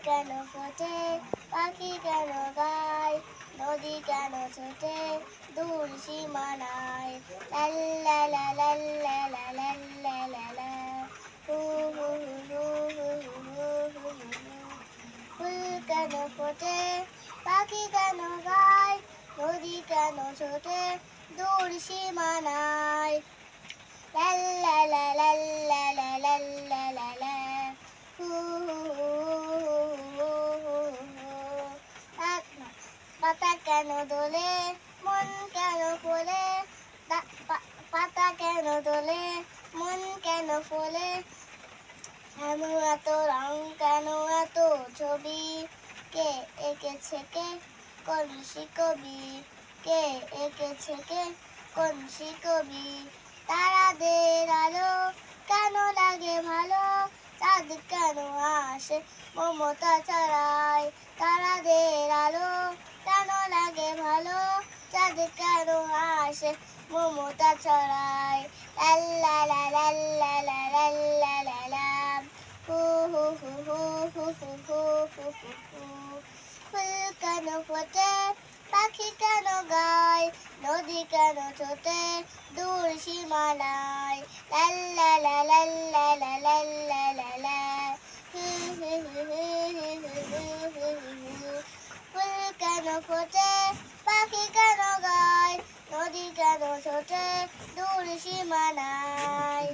কেন ফোটে, পাখি কেন গায়, নদী কেন ছোটে দূর সীমানায়। লাল্লা লা লাল্লা লা লাল্লা লা লা, হু হু হু হু হু হু হু হু হু। ফুল কেন ফোটে, পাখি কেন গায়, নদী কেন ছোটে দূর সীমানায়। লাল্লা লা লাল্লা লা লাল্লা লা লা, হু হু হু হু হু হু। পাতা কেন দোলে, মন কেন ফোলে, পাতা কেন দোলে, মন কেন ফোলে, কেন এত রং, কেন এত ছবি, কে এঁকেছে কে, কোন কবি, কে এঁকেছে কে, কোন কবি। তারাদের আলো কেন লাগে ভালো, চাঁদ কেন আসে মমতা ছড়ায়। তারাদের আলো কেন লাগে ভালো, চাঁদ কেন আসে মমতা ছড়ায়। লাল্লা লা লাল্লা লা লাল্লা লা লা, হু হু হু হু হু হু হু হু হু হু। ফুল কেন ফোটে, পাখি কেন গায়, নদী কেন ছোটে দূর সীমানায়। লাল্লা লা লাল্লা লা লাল্লা লা লা, হু হু হু হু হু হু হু হু হু। ফুল কেন ফোটে, পাখি কেন গায়, নদী কেন ছোটে দূর সীমানায়।